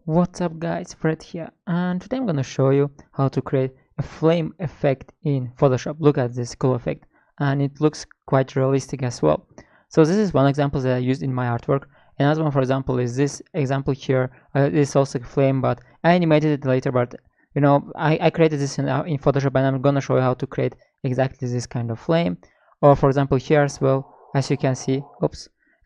What's up guys, Fred here, and today I'm gonna show you how to create a flame effect in Photoshop. Look at this cool effect, and it looks quite realistic as well. So this is one example that I used in my artwork. Another one, for example, is this example here. It's also a flame, but I animated it later, but you know, I created this in Photoshop, and I'm gonna show you how to create exactly this kind of flame. Or for example here as well, as you can see,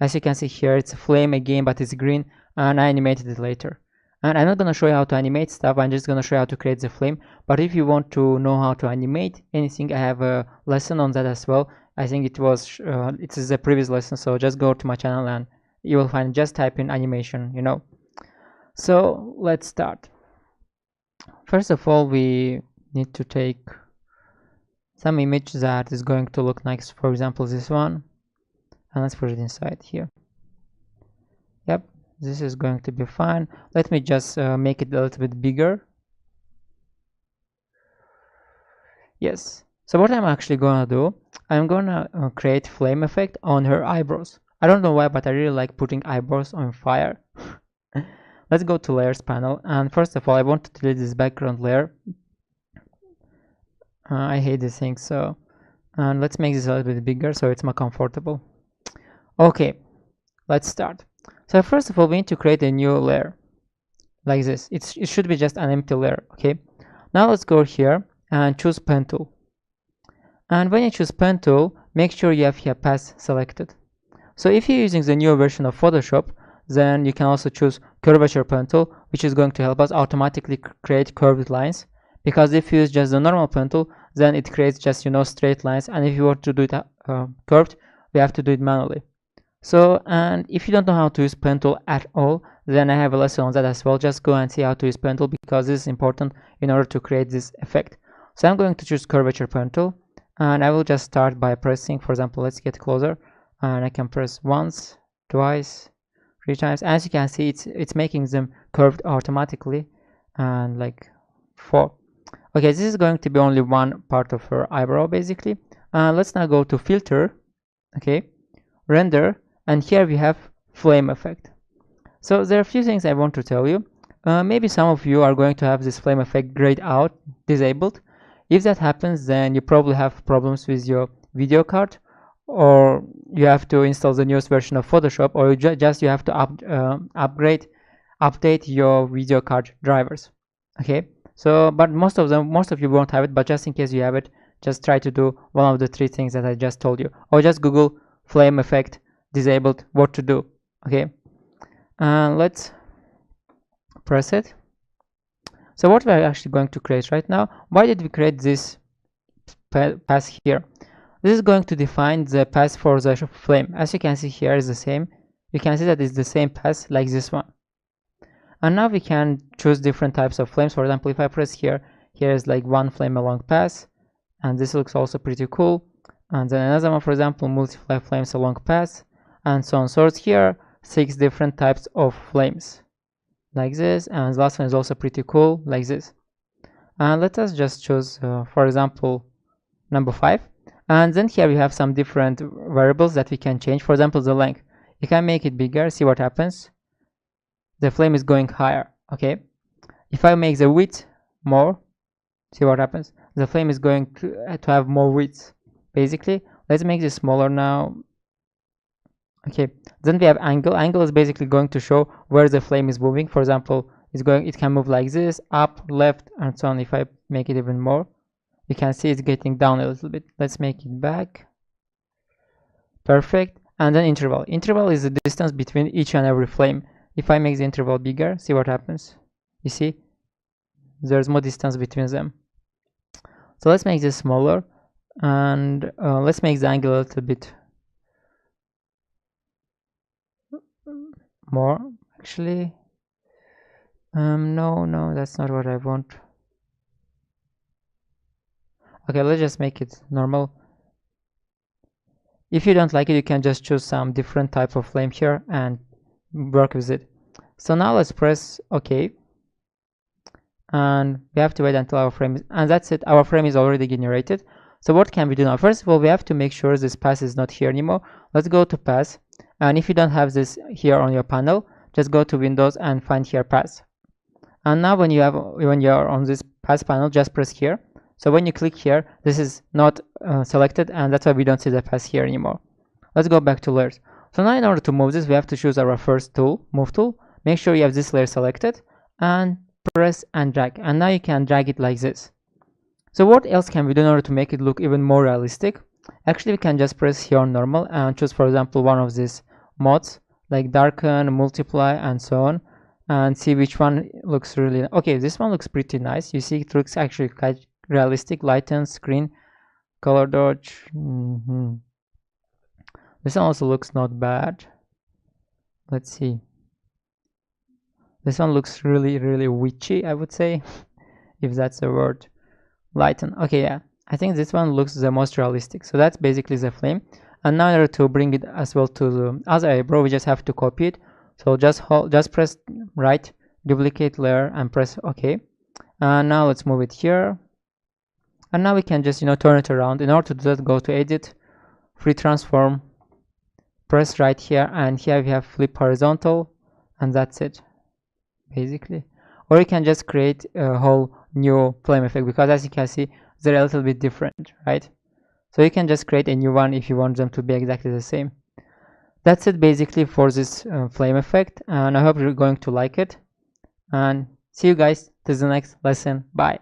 as you can see here, it's a flame again, but it's green, and I animated it later. And I'm not going to show you how to animate stuff, I'm just going to show you how to create the flame. But if you want to know how to animate anything, I have a lesson on that as well. I think it is a previous lesson, so just go to my channel and you will find, just type in animation, you know. So let's start. First of all, we need to take some image that is going to look nice, for example this one, and let's put it inside here. Yep, this is going to be fine. Let me just make it a little bit bigger. Yes, so what I'm actually gonna do, I'm gonna create flame effect on her eyebrows. I don't know why, but I really like putting eyebrows on fire. Let's go to layers panel, and first of all I want to delete this background layer. I hate this thing, so and let's make this a little bit bigger so it's more comfortable. Okay, let's start. So first of all, we need to create a new layer like this. It should be just an empty layer. Okay, now let's go here and choose pen tool, and when you choose pen tool, make sure you have here path selected. So if you're using the newer version of Photoshop, then you can also choose curvature pen tool, which is going to help us automatically create curved lines, because if you use just the normal pen tool, then it creates just, you know, straight lines, and if you want to do it curved, we have to do it manually. So, and if you don't know how to use pen tool at all, then I have a lesson on that as well. Just go and see how to use pen tool, because this is important in order to create this effect. So I'm going to choose curvature pen tool, and I will just start by pressing, for example, let's get closer, and I can press once, twice, 3 times. As you can see, it's making them curved automatically, and like 4. Okay, this is going to be only one part of her eyebrow basically. Let's now go to filter, okay, render, and here we have flame effect. So there are a few things I want to tell you. Maybe some of you are going to have this flame effect grayed out, disabled. If that happens, then you probably have problems with your video card, or you have to install the newest version of Photoshop, or you have to update your video card drivers. Okay, so but most of you won't have it, but just in case you have it, just try to do one of the 3 things that I just told you, or just Google flame effect disabled, what to do. Okay, let's press it. So what we're actually going to create right now, why did we create this path here? This is going to define the path for the flame. As you can see here is the same. You can see that it's the same path like this one. And now we can choose different types of flames. For example, if I press here, here is like one flame along path, and this looks also pretty cool. And then another one, for example, multiply flames along path, and so on. So it's here 6 different types of flames like this, and the last one is also pretty cool like this. And let us just choose for example number 5, and then here we have some different variables that we can change. For example, the length, you can make it bigger, see what happens, the flame is going higher. Okay, if I make the width more, see what happens, the flame is going to have more width basically. Let's make this smaller now. Okay, then we have angle. Angle is basically going to show where the flame is moving. For example, it can move like this, up, left, and so on. If I make it even more, you can see it's getting down a little bit. Let's make it back. Perfect. And then interval. Interval is the distance between each and every flame. If I make the interval bigger, see what happens. You see, there's more distance between them. So let's make this smaller, and let's make the angle a little bit more actually. No, that's not what I want. Okay, let's just make it normal. If you don't like it, you can just choose some different type of flame here and work with it. So now let's press OK, and we have to wait until our frame is, and that's it, our frame is already generated. So what can we do now? First of all, we have to make sure this path is not here anymore. Let's go to path, and if you don't have this here on your panel, just go to Windows and find here path. And now when you're on this path panel, just press here. So when you click here, this is not selected, and that's why we don't see the path here anymore. Let's go back to layers. So now in order to move this, we have to choose our first tool, move tool. Make sure you have this layer selected and press and drag. And now you can drag it like this. So what else can we do in order to make it look even more realistic? Actually, we can just press here on normal and choose, for example, one of these modes like darken, multiply, and so on, and see which one looks really okay. This one looks pretty nice. You see, it looks actually quite realistic. Lighten, screen, color dodge. This one also looks not bad. Let's see. This one looks really witchy, I would say, if that's a word. Lighten. Okay, yeah. I think this one looks the most realistic. So that's basically the flame. And now in order to bring it as well to the other eyebrow, we just have to copy it. So just press right, duplicate layer, and press OK. And now let's move it here. And now we can just turn it around. In order to do that, go to Edit, Free Transform, press right here, and here we have Flip Horizontal, and that's it, basically. Or you can just create a whole new flame effect, because as you can see, they're a little bit different, right? So you can just create a new one if you want them to be exactly the same. That's it basically for this flame effect, and I hope you're going to like it, and see you guys till the next lesson. Bye.